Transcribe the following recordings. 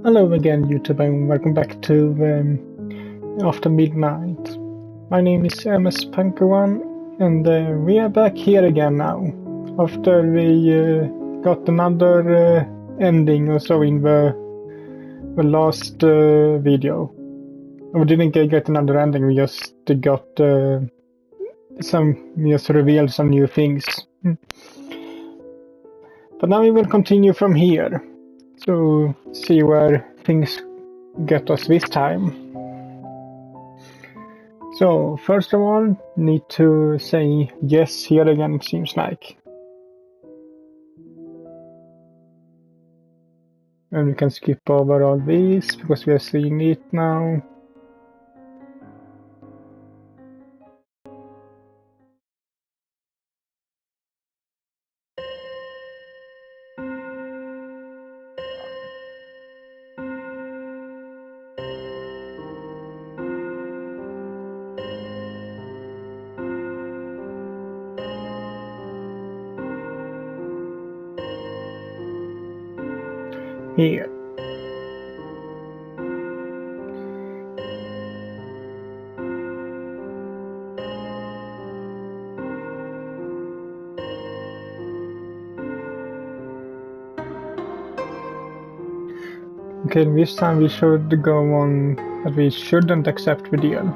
Hello again, YouTube, and welcome back to After Midnight. My name is MS Punker1, and we are back here again now. After we got another ending or so in the last video. We didn't get another ending, we just got revealed some new things. But now we will continue from here. So, see where things get us this time. So, first of all, need to say yes here again, it seems like. And we can skip over all these, because we are seeing it now. Here. Okay, this time we should go on that we shouldn't accept the deal.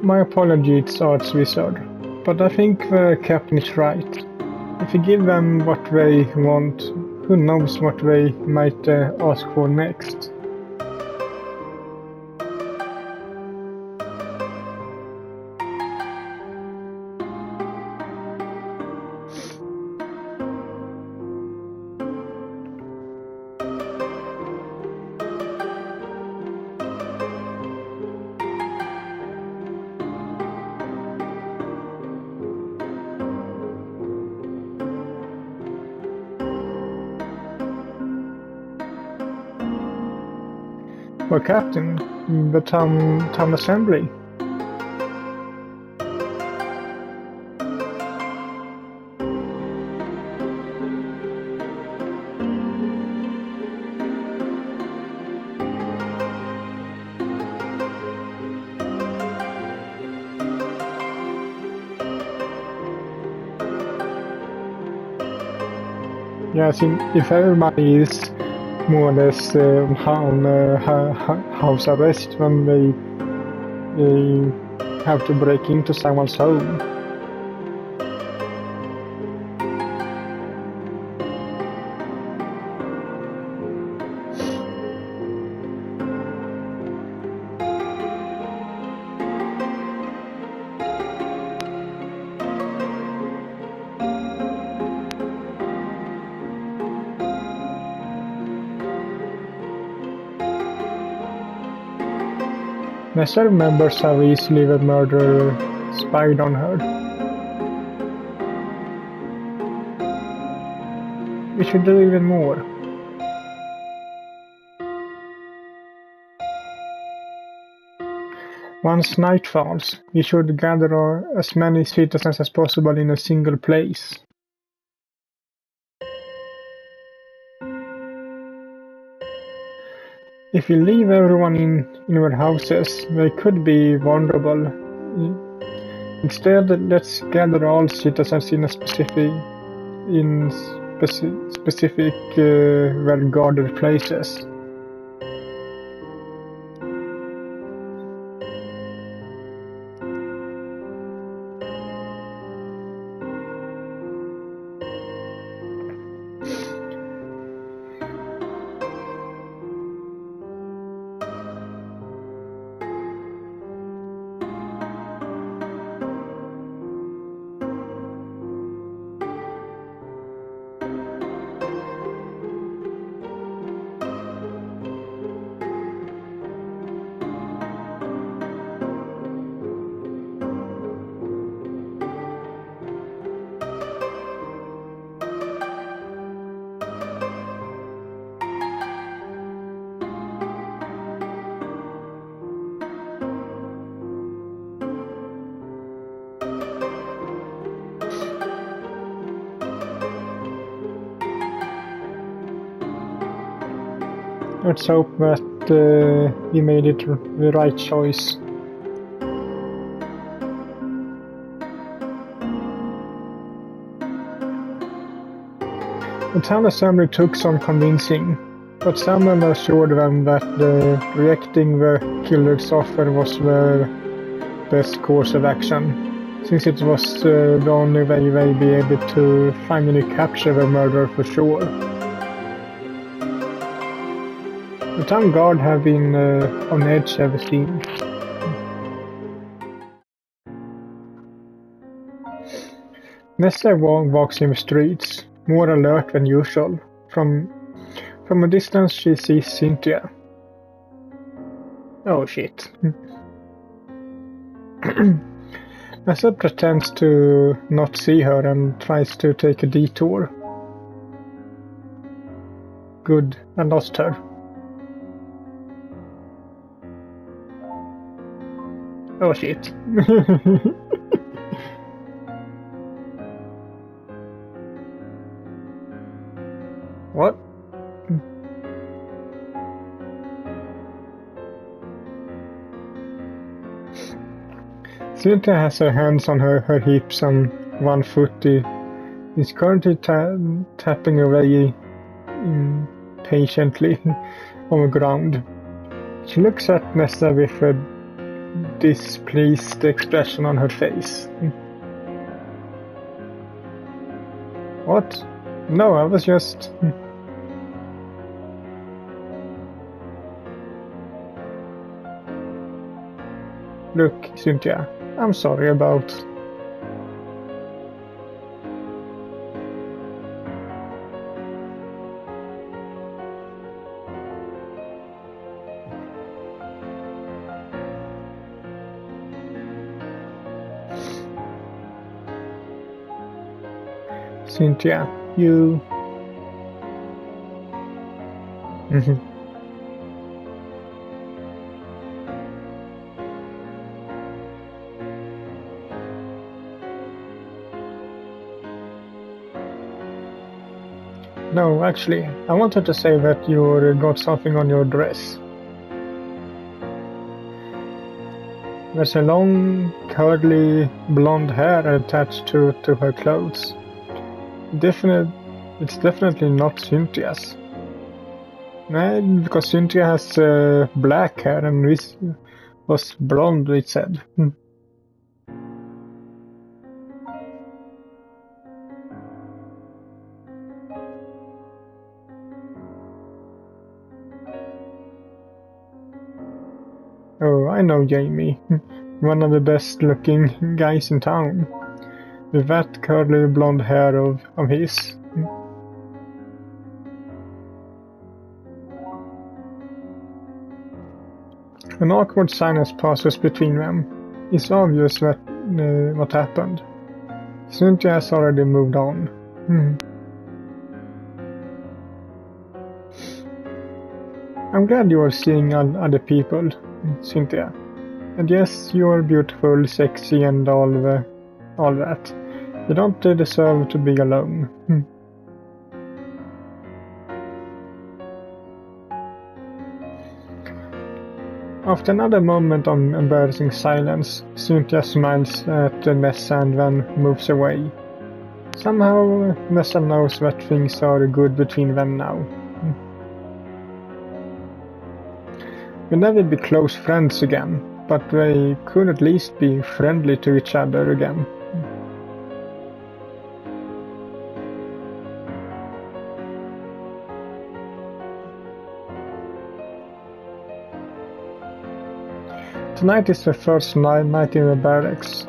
My apologies, Arts Wizard, but I think the captain is right. If we give them what they want, who knows what they might ask for next. Well, Captain, the town assembly. Yes, if everybody is more or less on house arrest when they have to break into someone's home. Nessa remembers how easily the murderer spied on her. We should do even more. Once night falls, we should gather as many citizens as possible in a single place. If we leave everyone in our houses, they could be vulnerable. Instead, let's gather all citizens in specific well-guarded places. Let's hope that we made it the right choice. The town assembly took some convincing, but someone assured them that rejecting the killer's offer was the best course of action, since it was the only way they'd be able to finally capture the murderer for sure. The town guard have been on edge ever since. Nessa walks in the streets, more alert than usual. From a distance she sees Cynthia. Oh shit. Nessa pretends to not see her and tries to take a detour. Good, I lost her. Oh shit. What? Cynthia has her hands on her hips and one foot is currently tapping away impatiently on the ground. She looks at Nessa with a displeased expression on her face. What? No, I was just... Look, Cynthia, I'm sorry about... Cynthia, you... No, actually, I wanted to say that you got something on your dress. There's a long, curly, blonde hair attached to her clothes. It's definitely not Cynthia's. No, because Cynthia has black hair and this was blonde, it said. Oh, I know Jamie. One of the best looking guys in town. With that curly blonde hair of his. An awkward silence passes between them. It's obvious that what happened. Cynthia has already moved on. I'm glad you are seeing other people, Cynthia. And yes, you are beautiful, sexy, and all that. You don't deserve to be alone. After another moment of embarrassing silence, Cynthia smiles at Nessa and then moves away. Somehow, Nessa knows that things are good between them now. We'll never be close friends again, but they could at least be friendly to each other again. Tonight is the first night in the barracks.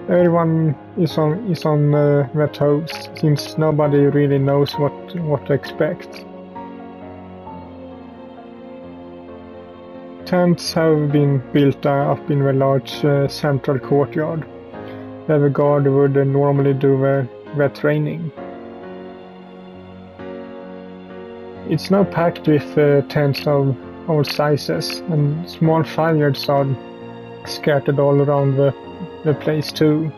Everyone is on their toes, since nobody really knows what to expect. Tents have been built up in the large central courtyard, where the guard would normally do their training. It's now packed with tents of all sizes, and small fires are scattered all around the place too.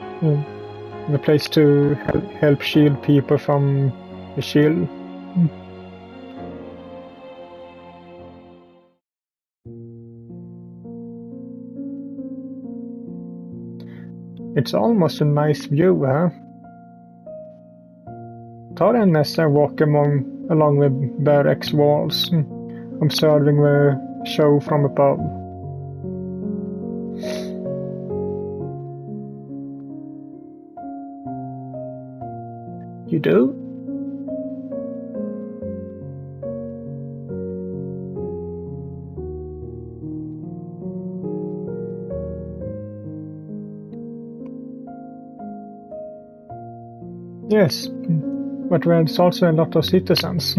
The place to help shield people from the chill. It's almost a nice view, huh? Tara and Nessa walk along the barracks walls, observing the show from above. You do? Yes, but there's also a lot of citizens.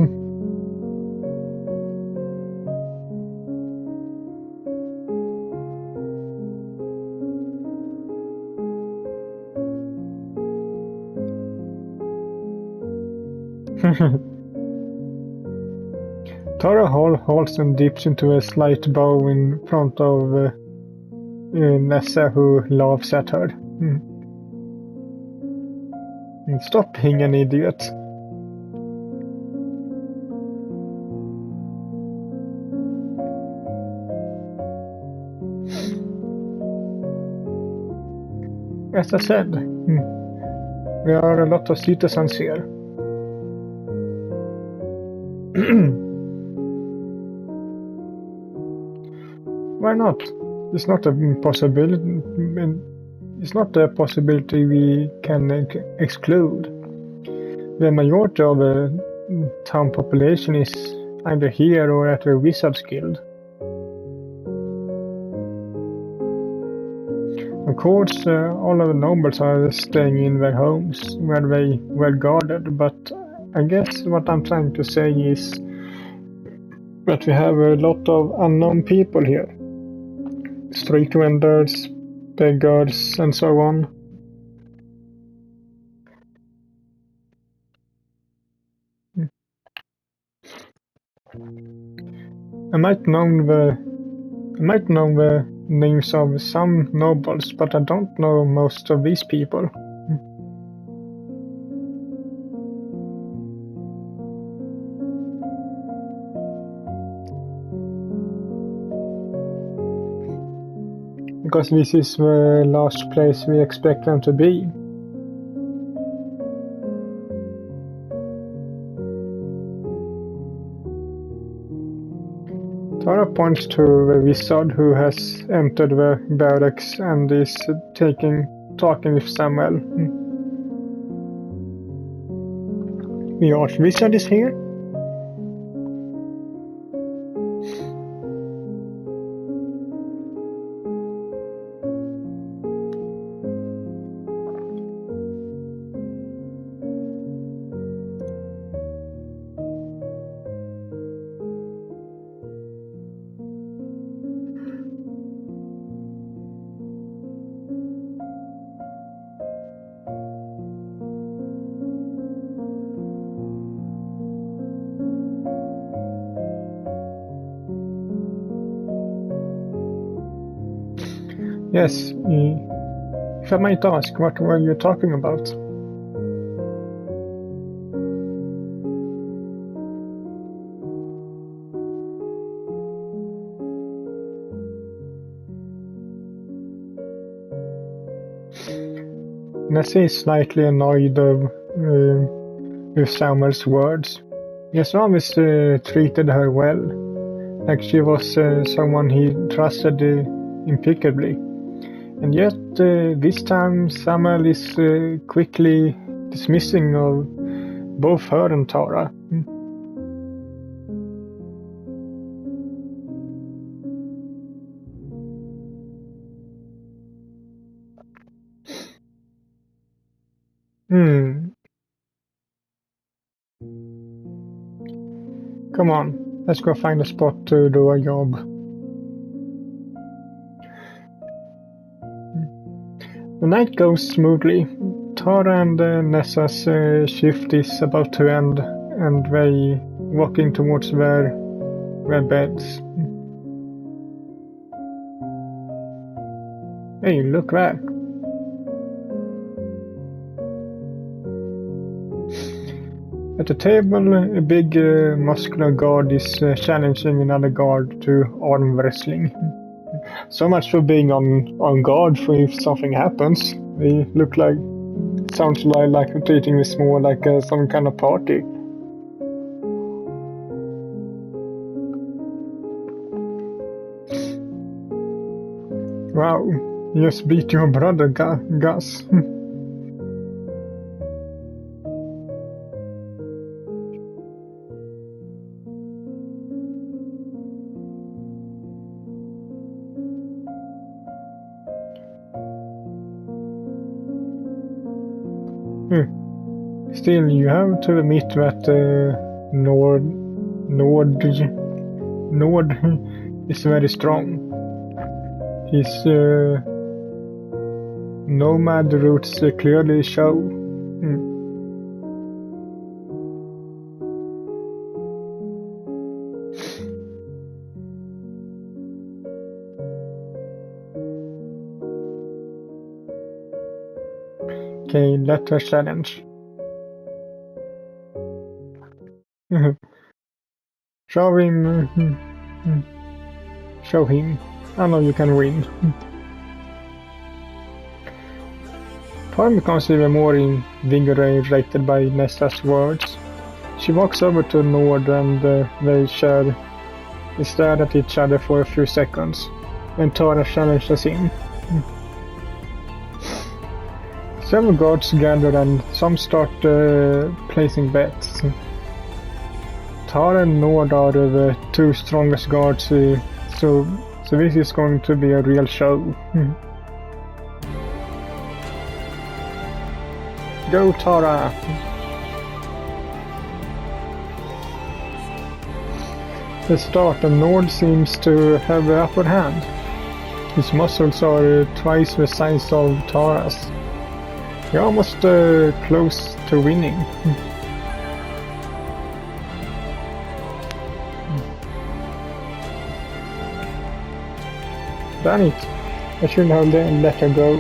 Tara halts and dips into a slight bow in front of Nessa, who laughs at her. Stop being an idiot. As I said, there are a lot of citizens here. Why not? It's not a possibility. It's not a possibility we can exclude. The majority of the town population is either here or at the Wizards Guild. Of course, all of the nobles are staying in their homes where they were guarded, but I guess what I'm trying to say is that we have a lot of unknown people here. Street vendors, beggars, and so on. I might know the names of some nobles, but I don't know most of these people. Because this is the last place we expect them to be. Tara points to the wizard who has entered the barracks and is talking with Samuel. The Archwizard is here? Yes, if I might ask, what were you talking about? Nessa is slightly annoyed with Samuel's words. He has always treated her well, like she was someone he trusted impeccably. And yet, this time Samuel is quickly dismissing of both her and Tara. Come on, let's go find a spot to do a job. The night goes smoothly. Tara and Nessa's shift is about to end, and they walking towards their beds. Hey, look there. At the table, a big muscular guard is challenging another guard to arm wrestling. So much for being on guard for if something happens. They look like, sounds like treating me more like some kind of party. Wow, you just beat your brother, Gus. Still, you have to admit that Nord is very strong. His nomad roots clearly show. Okay, let us challenge. Show him. Show him. I know you can win. Torm becomes even more invigorated by Nessa's words. She walks over to Nord and they stare at each other for a few seconds. When Tara challenges him. Several guards gather and some start placing bets. Tara and Nord are the two strongest guards, so this is going to be a real show. Go, Tara! The start, and Nord seems to have the upper hand. His muscles are twice the size of Tara's. You're almost close to winning. Damn it, I shouldn't have let her go.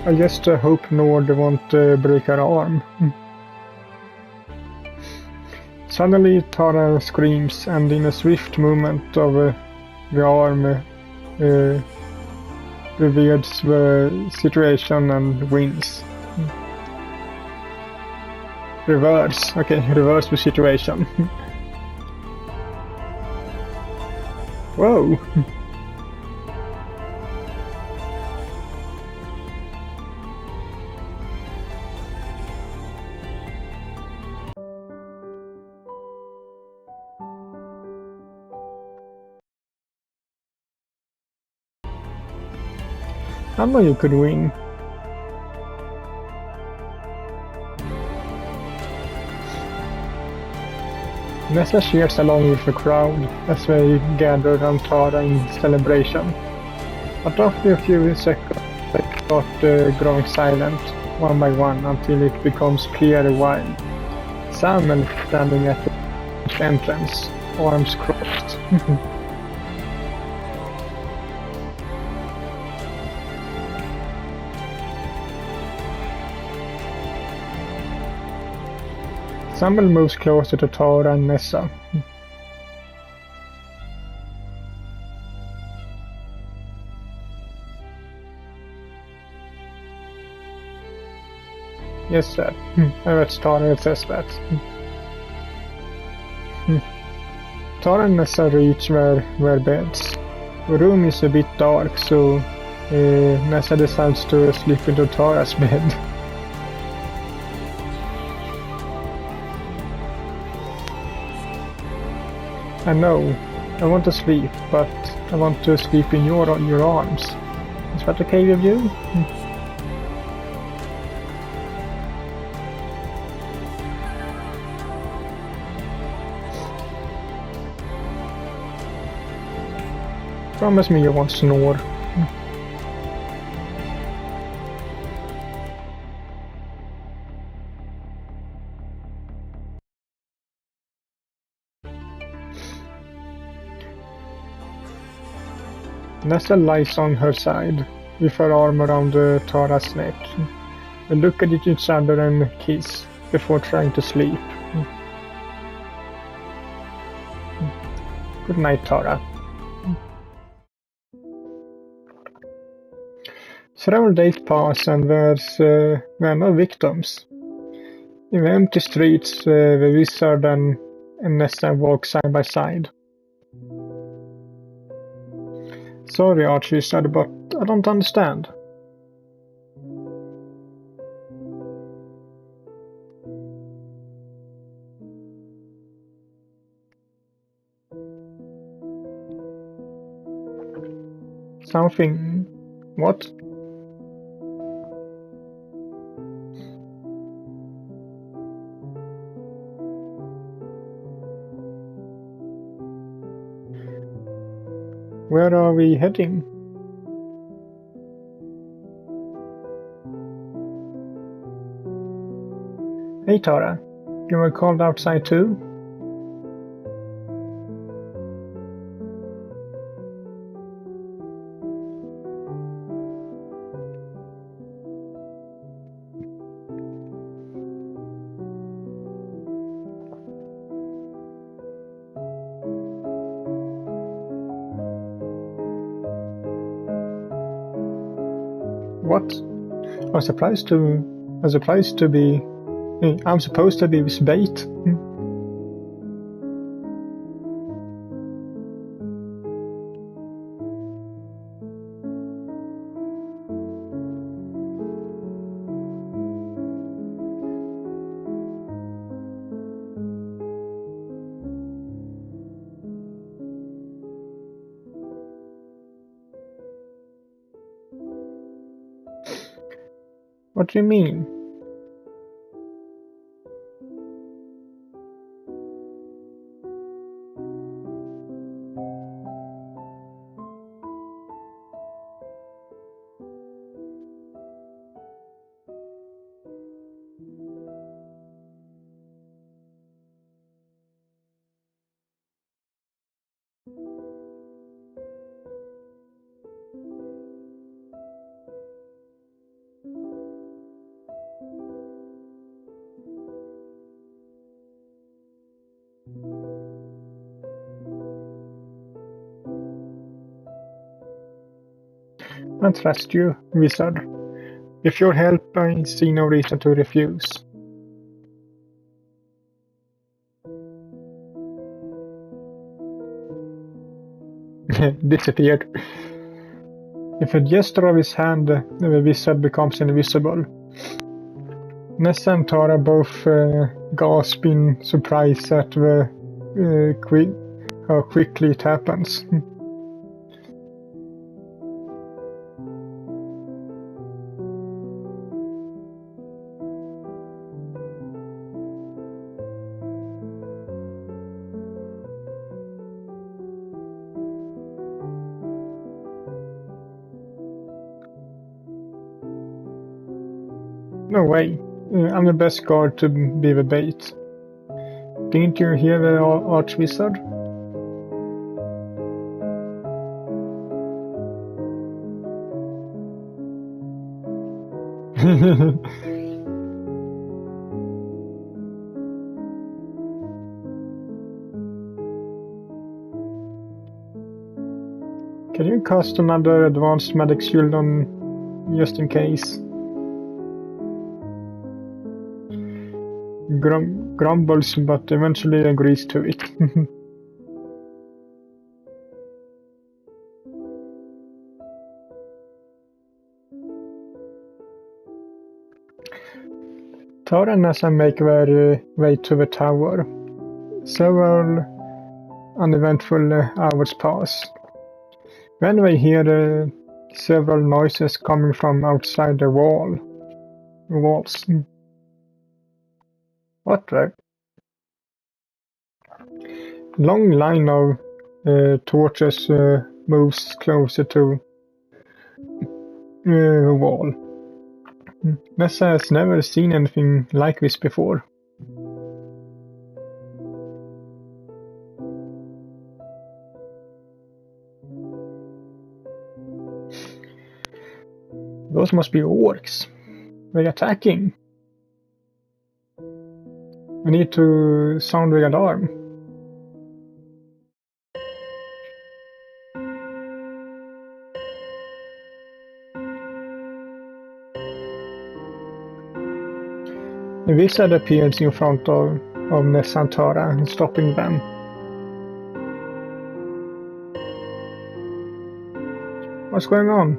I just hope Nord won't break her arm. Suddenly Tara screams, and in a swift movement of the arm reveals the situation and wins. Reverse the situation. Whoa! I know you could win. Nessa cheers along with the crowd as they gather around Tara in celebration. But after a few seconds, they start growing silent, one by one, until it becomes clear why. Samuel standing at the entrance, arms crossed. Samuel moves closer to Tara and Nessa. Yes, sir. That's Tara that says that. Tara and Nessa reach their beds. The room is a bit dark, so Nessa decides to sleep into Tara's bed. I know, I want to sleep, but I want to sleep in your arms. Is that okay with you? Promise me you won't snore. Nessa lies on her side, with her arm around Tara's neck. They look at each other and kiss, before trying to sleep. Good night, Tara. Several days pass and there are no victims. In the empty streets, the wizard and Nessa walk side by side. Sorry, Archwizard, but I don't understand. Something... what? Where are we heading? Hey Tara, you were called outside too? What? I'm surprised to be... I'm supposed to be with bait. What do you mean? I trust you, wizard. With your help, I see no reason to refuse. Disappeared. With a gesture of his hand, the wizard becomes invisible. Nessa and Tara both gasp in surprise at how quickly it happens. No way. I'm the best guard to be the bait. Didn't you hear the Archwizard? Can you cast another advanced magic shield on just in case? Grumbles, but eventually agrees to it. Tara and Nessa make their way to the tower. Several uneventful hours pass. Then they hear several noises coming from outside the walls. What the? Long line of torches moves closer to the wall. Nessa has never seen anything like this before. Those must be orcs. They're attacking. We need to sound the alarm. A wizard appears in front of Nessantara, stopping them. What's going on?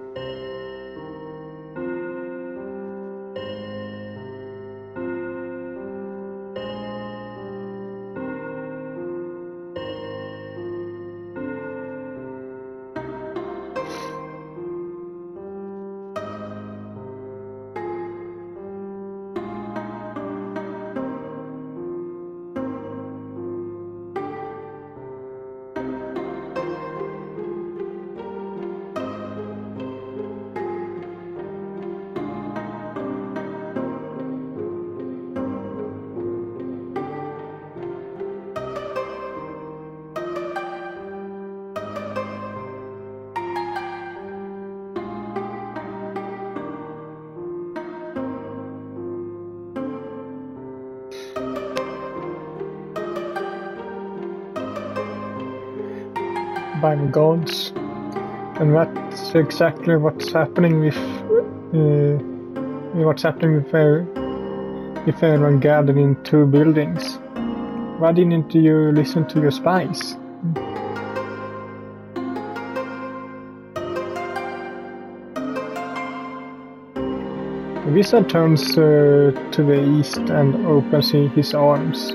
By the gods, and that's exactly what's happening with if everyone gathered in two buildings. Why didn't you listen to your spies? The wizard turns to the east and opens his arms.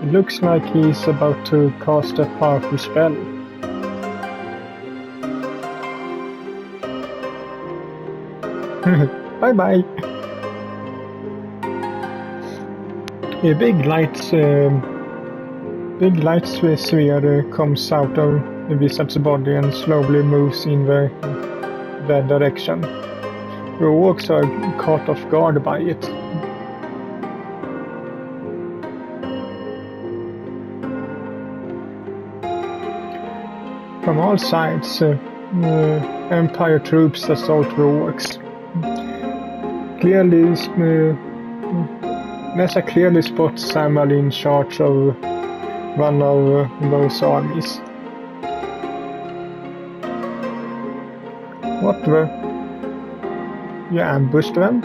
It looks like he's about to cast a powerful spell. Bye-bye. A big light sphere comes out of the wizard's body and slowly moves in that direction. The orcs are caught off guard by it. From all sides, Empire troops assault the orcs. Nessa clearly spots Samuel in charge of one of those armies. What the? You ambushed them?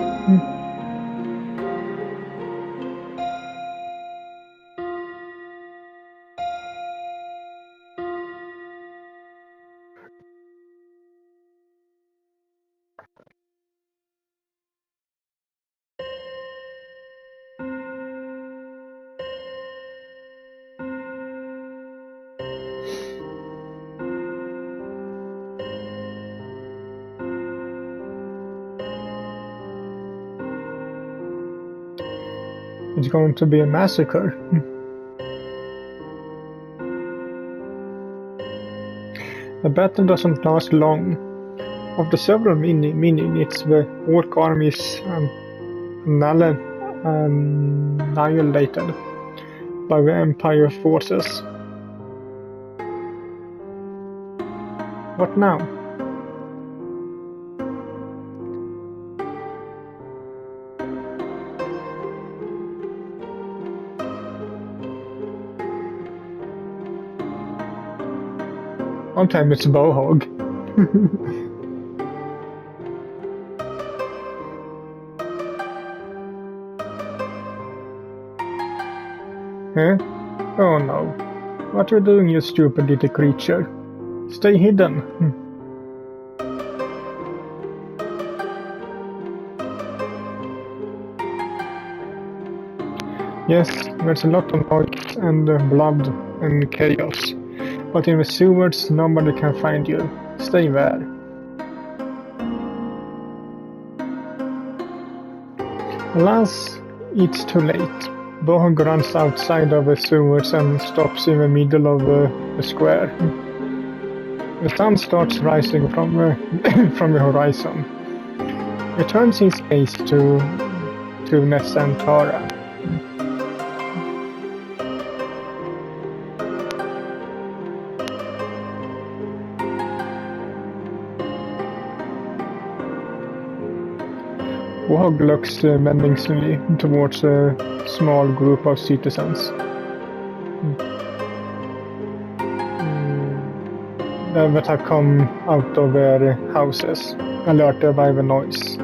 It's going to be a massacre. The battle doesn't last long. After several minutes, the orc army is annihilated by the Empire forces. What now? One time it's Bohog. Huh? Oh no. What are you doing, you stupid little creature? Stay hidden. Yes, there's a lot of noise and blood and chaos. But in the sewers, nobody can find you. Stay there. Alas, it's too late. Bohog runs outside of the sewers and stops in the middle of the square. The sun starts rising from the horizon. He turns his gaze to Nessantara. Bohog looks menacingly towards a small group of citizens that have come out of their houses, alerted by the noise.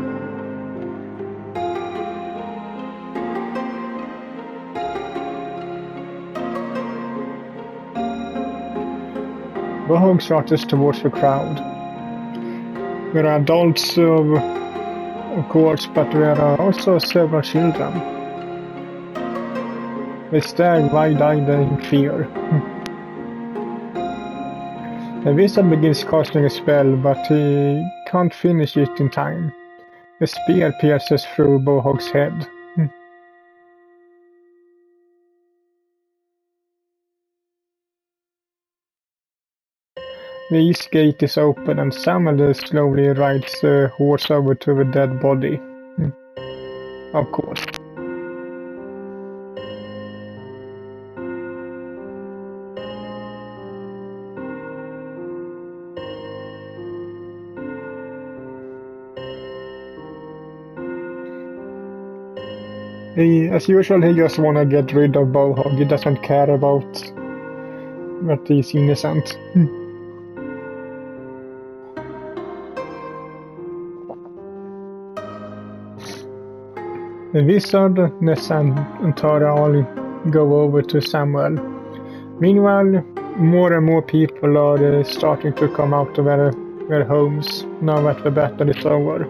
Bohog starts towards the crowd. There are adults, of course, but there are also several children. They stare wide-eyed in fear. The wizard begins casting a spell, but he can't finish it in time. The spear pierces through Bohog's head. The east gate is open and Samuel slowly rides the horse over to the dead body. Of course. As usual, he just wanna get rid of Bohog. He doesn't care about that he's innocent. The wizard, Nessa and Tara all go over to Samuel. Meanwhile, more and more people are starting to come out of their homes now that the battle is over.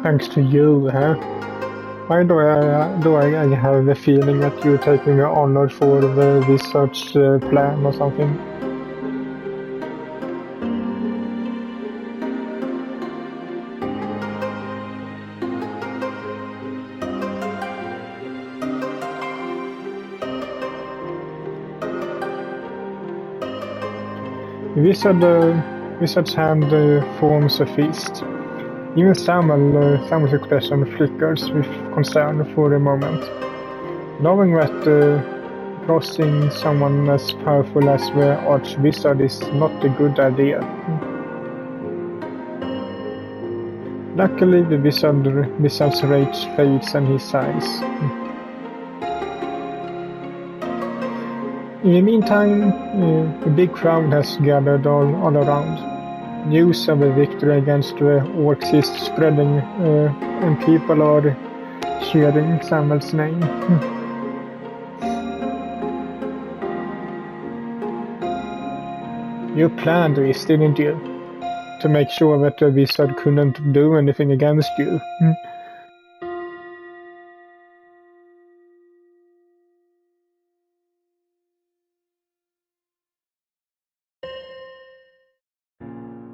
Thanks to you, huh? Why do I have the feeling that you're taking the honor for the wizard's plan or something? The wizard's hand forms a fist. Even Samuel's expression flickers with concern for a moment. Knowing that crossing someone as powerful as the Archwizard is not a good idea. Luckily, the wizard's rage fades and he sighs. In the meantime, a big crowd has gathered all around. News of a victory against the orcs is spreading, and people are cheering Samuel's name. You planned this, didn't you? To make sure that the wizard couldn't do anything against you.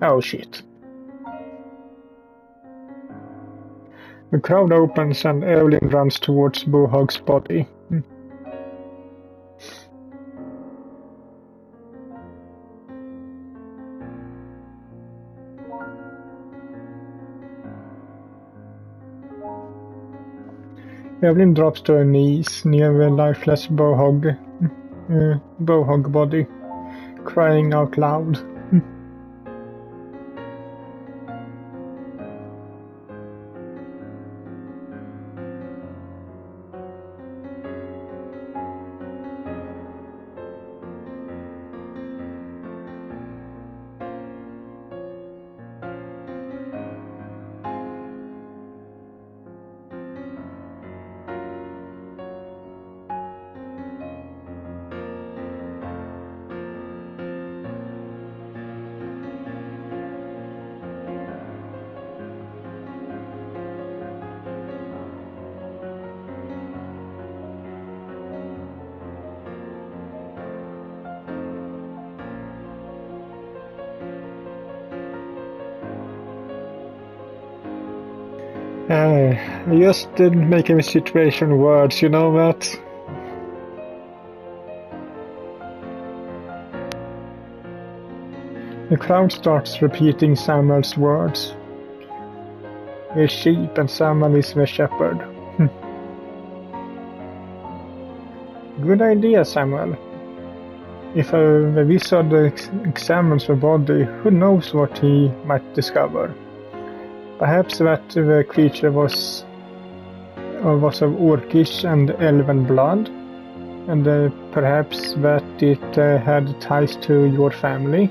Oh shit. The crowd opens and Evelyn runs towards Bohog's body. Evelyn drops to her knees near the lifeless Bohog body, crying out loud. I just didn't make the situation worse, you know that? The crowd starts repeating Samuel's words. is sheep and Samuel is the shepherd. Good idea, Samuel. If the wizard examines the body, who knows what he might discover? Perhaps that the creature was of orcish and elven blood, and perhaps that it had ties to your family.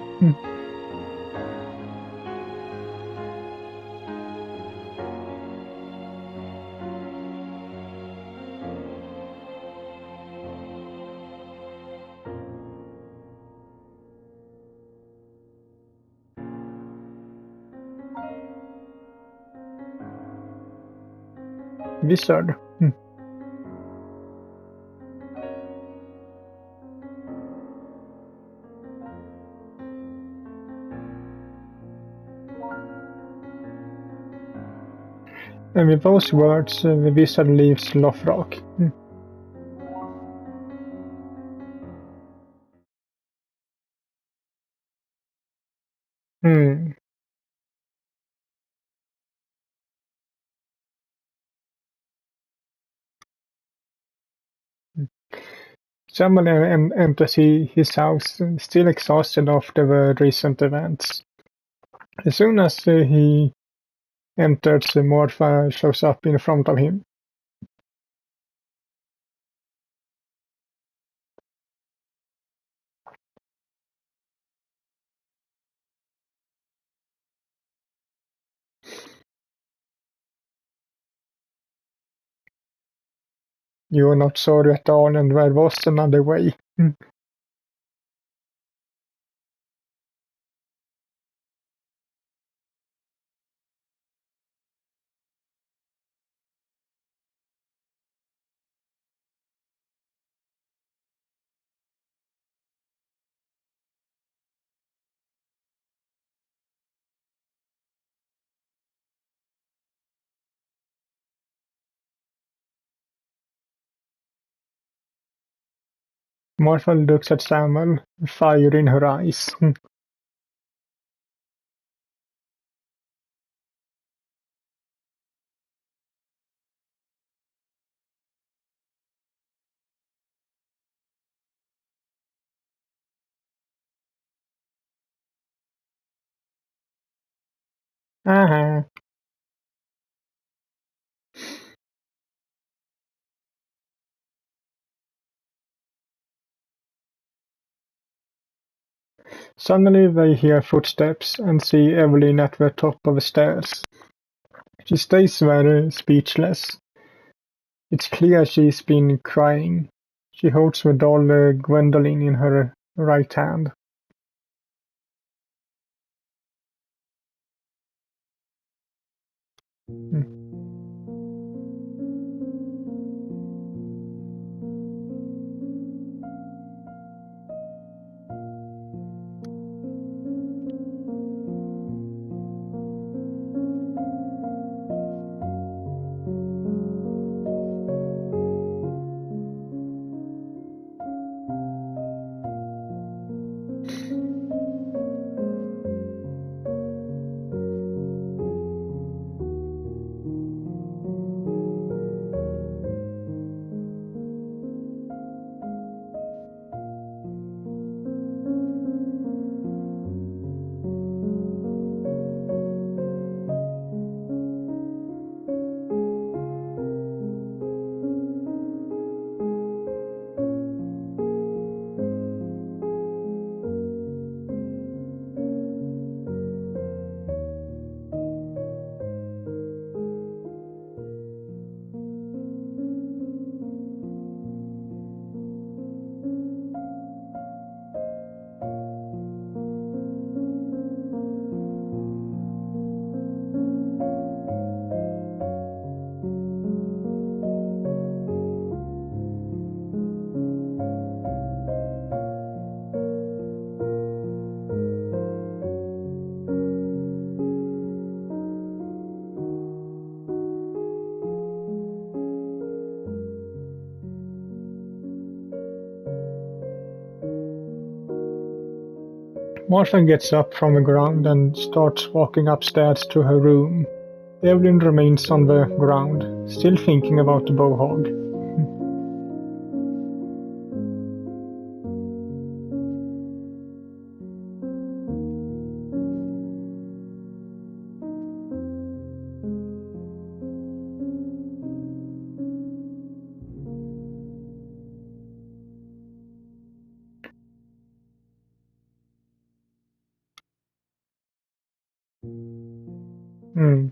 Wizard. And with those words, the wizard leaves Lothrock. Someone enters his house, still exhausted after the recent events. As soon as he enters, Morpha shows up in front of him. You are not sorry at all, and there was another way. Martha looks at Samuel, fire in her eyes. Uh-huh. Suddenly they hear footsteps and see Evelyn at the top of the stairs. She stays there, speechless. It's clear she's been crying. She holds the doll Gwendolyn in her right hand. Martha gets up from the ground and starts walking upstairs to her room. Evelyn remains on the ground, still thinking about the bowhog. Hmm.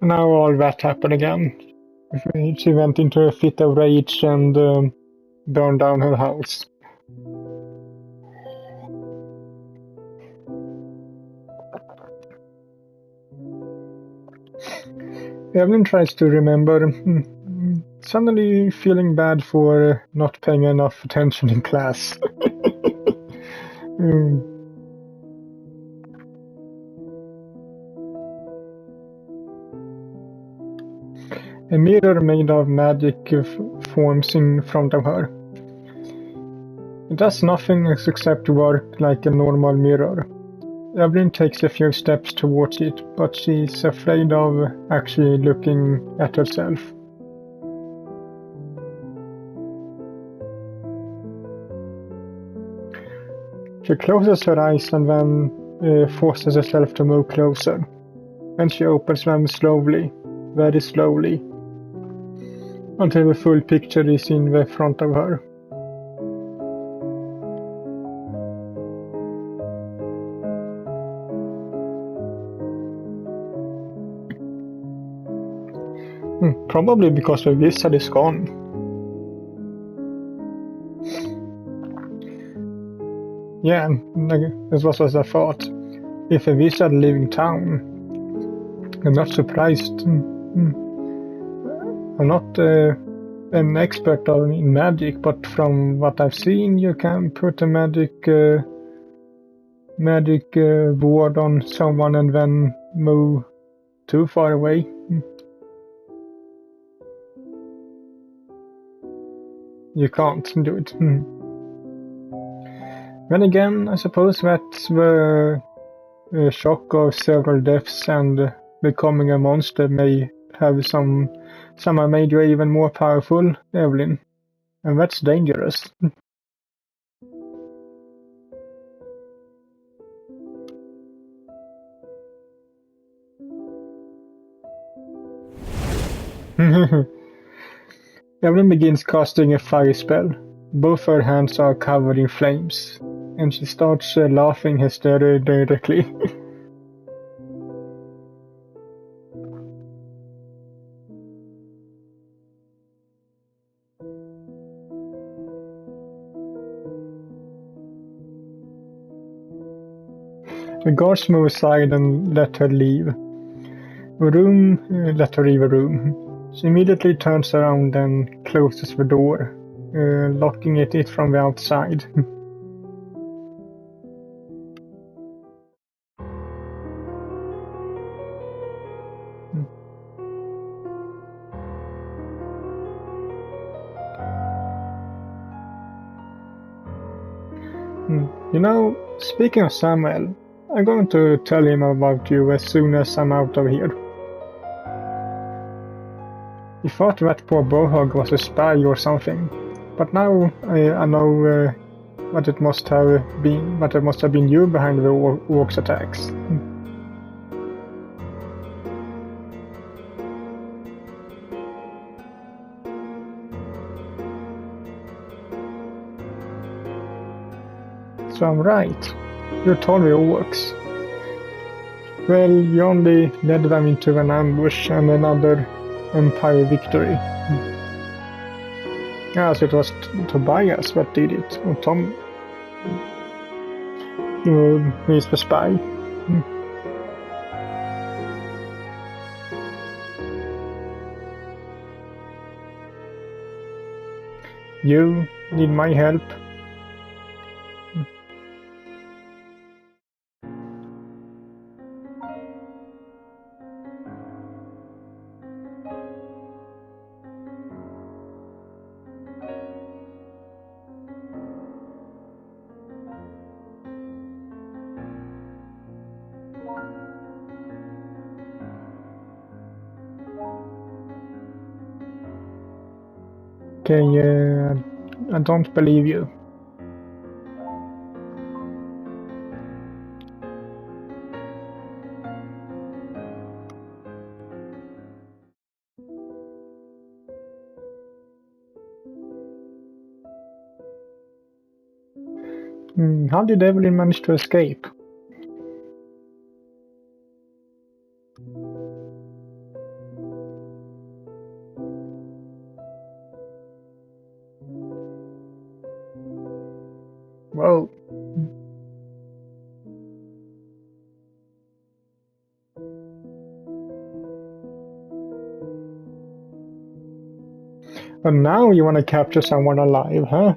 Now all that happened again. She went into a fit of rage and burned down her house. Evelyn tries to remember, suddenly feeling bad for not paying enough attention in class. Hmm. A mirror made of magic forms in front of her. It does nothing except work like a normal mirror. Evelyn takes a few steps towards it, but she's afraid of actually looking at herself. She closes her eyes and then forces herself to move closer. And she opens them slowly, very slowly, until the full picture is in the front of her. Probably because the wizard is gone. Yeah, this was what I thought. If a wizard lived in town, I'm not surprised. I'm not an expert in magic, but from what I've seen, you can put a magic ward on someone and then move too far away. You can't do it. Then again, I suppose that's the shock of several deaths and becoming a monster may have somehow made you even more powerful, Evelyn. And that's dangerous. Evelyn begins casting a fire spell. Both her hands are covered in flames, and she starts laughing hysterically. The guards move aside and let her leave. Let her leave the room. She immediately turns around and closes the door, locking it from the outside. You know, speaking of Samuel, I'm going to tell him about you as soon as I'm out of here. He thought that poor Bohog was a spy or something, but now I know what it must have been you behind the orcs' attacks. So I'm right. You told me orcs. Well, you only led them into an ambush and another Empire victory. Yes, it was Tobias that did it. Or Tom. He's the spy. You need my help. Okay, I don't believe you. How did Evelyn manage to escape? Well, but now you want to capture someone alive, huh?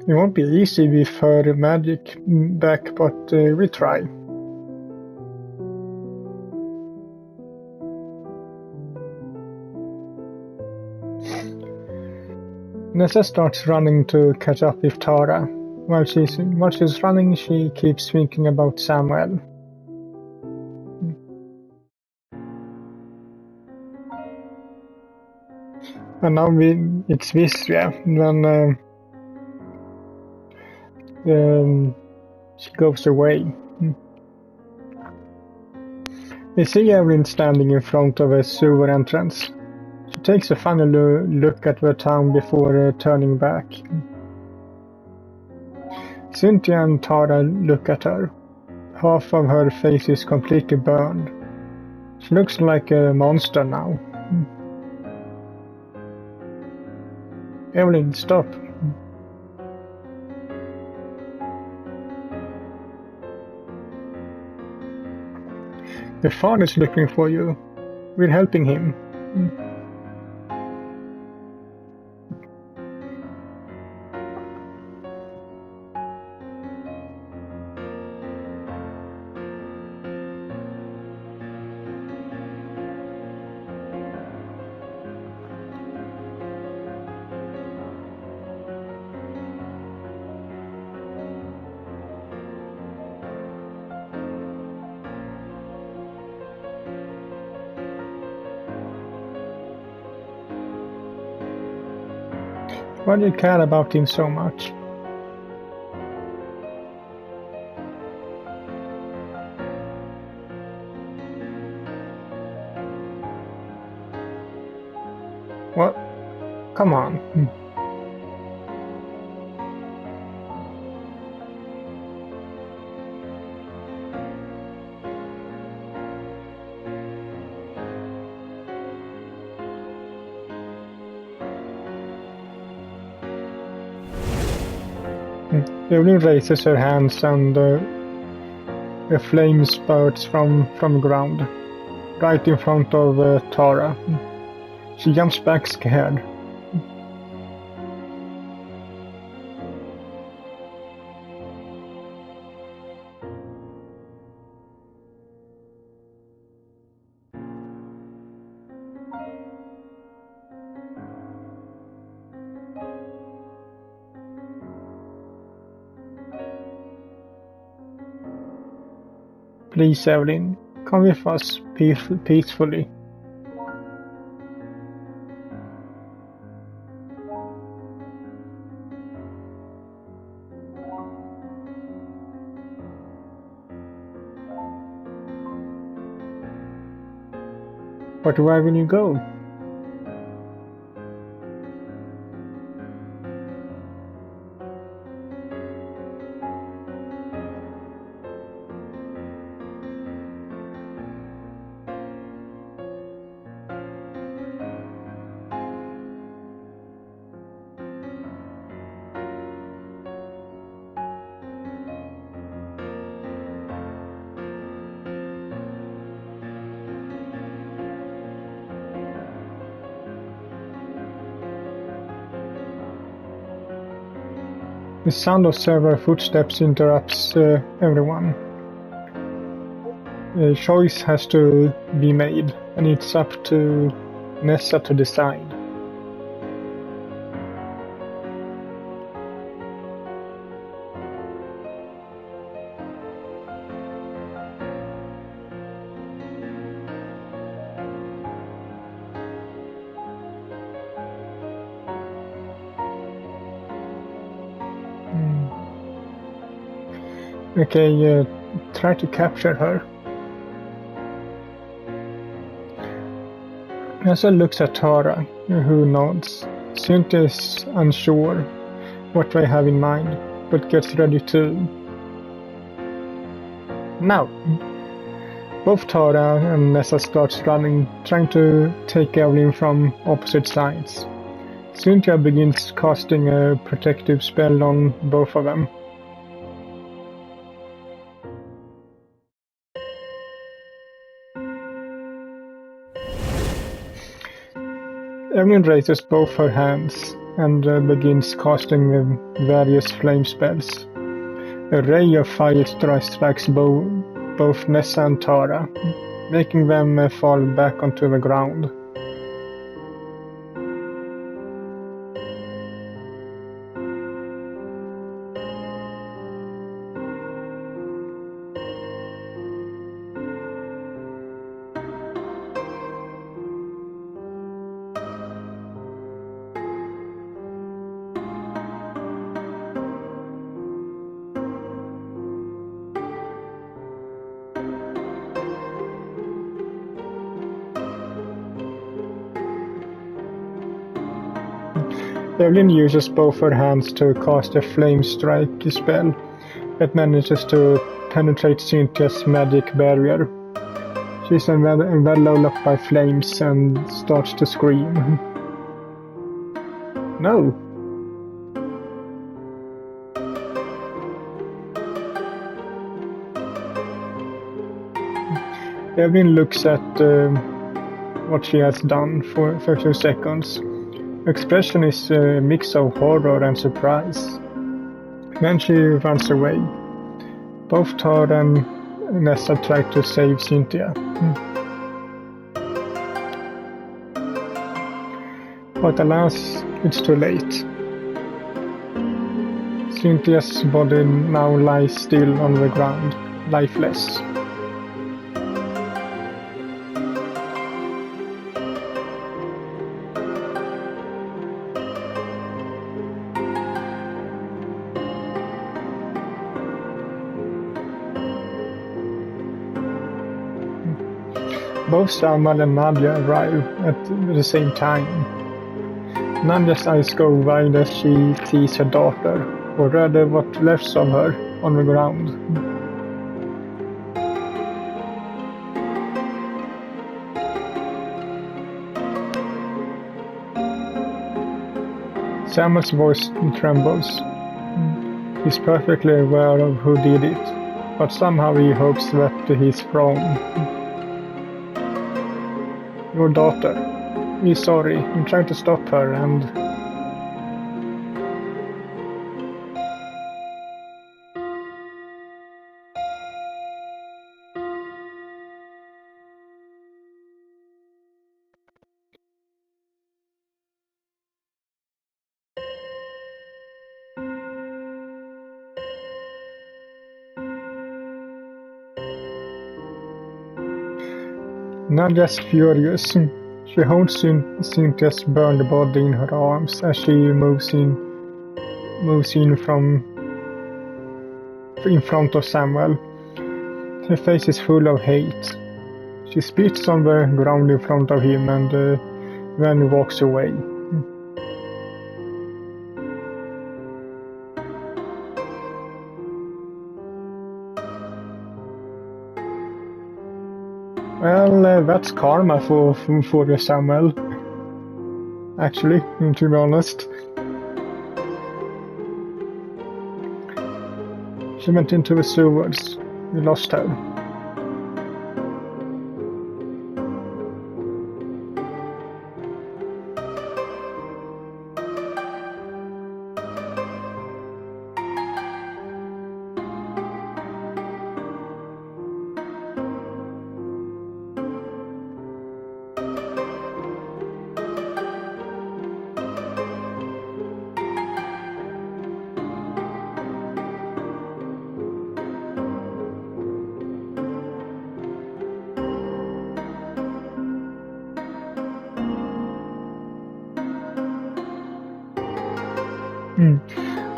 It won't be easy with her magic back, but we try. Nessa starts running to catch up with Tara. While she's running, she keeps thinking about Samuel. And now it's Visvia. Then she goes away. We see Evelyn standing in front of a sewer entrance. She takes a final look at the town before turning back. Cynthia and Tara look at her. Half of her face is completely burned. She looks like a monster now. Evelyn, stop. Your father's looking for you. We're helping him. Why do you care about him so much? What? Come on. Evelyn raises her hands and a flame spurts from ground, right in front of Tara. She jumps back scared. Please, Evelyn, come with us peacefully. But where will you go? The sound of several footsteps interrupts everyone. A choice has to be made, and it's up to Nessa to decide. Okay, try to capture her. Asa looks at Tara, who nods. Cynthia is unsure what they have in mind, but gets ready too. Now! Both Tara and Nessa starts running, trying to take Evelyn from opposite sides. Cynthia begins casting a protective spell on both of them. Evelyn raises both her hands and begins casting various flame spells. A ray of fire strikes both Nessa and Tara, making them fall back onto the ground. Evelyn uses both her hands to cast a flame strike spell that manages to penetrate Cynthia's magic barrier. She's enveloped by flames and starts to scream. No! Evelyn looks at what she has done for a few seconds. Her expression is a mix of horror and surprise. Then she runs away. Both Tara and Nessa try to save Cynthia. But alas, it's too late. Cynthia's body now lies still on the ground, lifeless. Both Samuel and Nadia arrive at the same time. Nadia's eyes go wide as she sees her daughter, or rather what's left of her, on the ground. Samuel's voice trembles. He's perfectly aware of who did it, but somehow he hopes that he's wrong. Your daughter. He's sorry. I'm trying to stop her and... Nadia's furious. She holds Cynthia's burned body in her arms as she moves in from in front of Samuel. Her face is full of hate. She spits on the ground in front of him and then walks away. Well, that's karma for you, Samuel. Actually, to be honest. She went into the sewers. We lost her.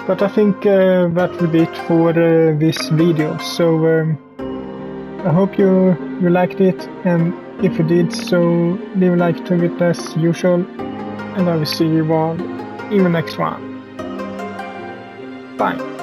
But I think that will be it for this video. So I hope you liked it, and if you did, so leave a like to it as usual, and I will see you all in the next one. Bye.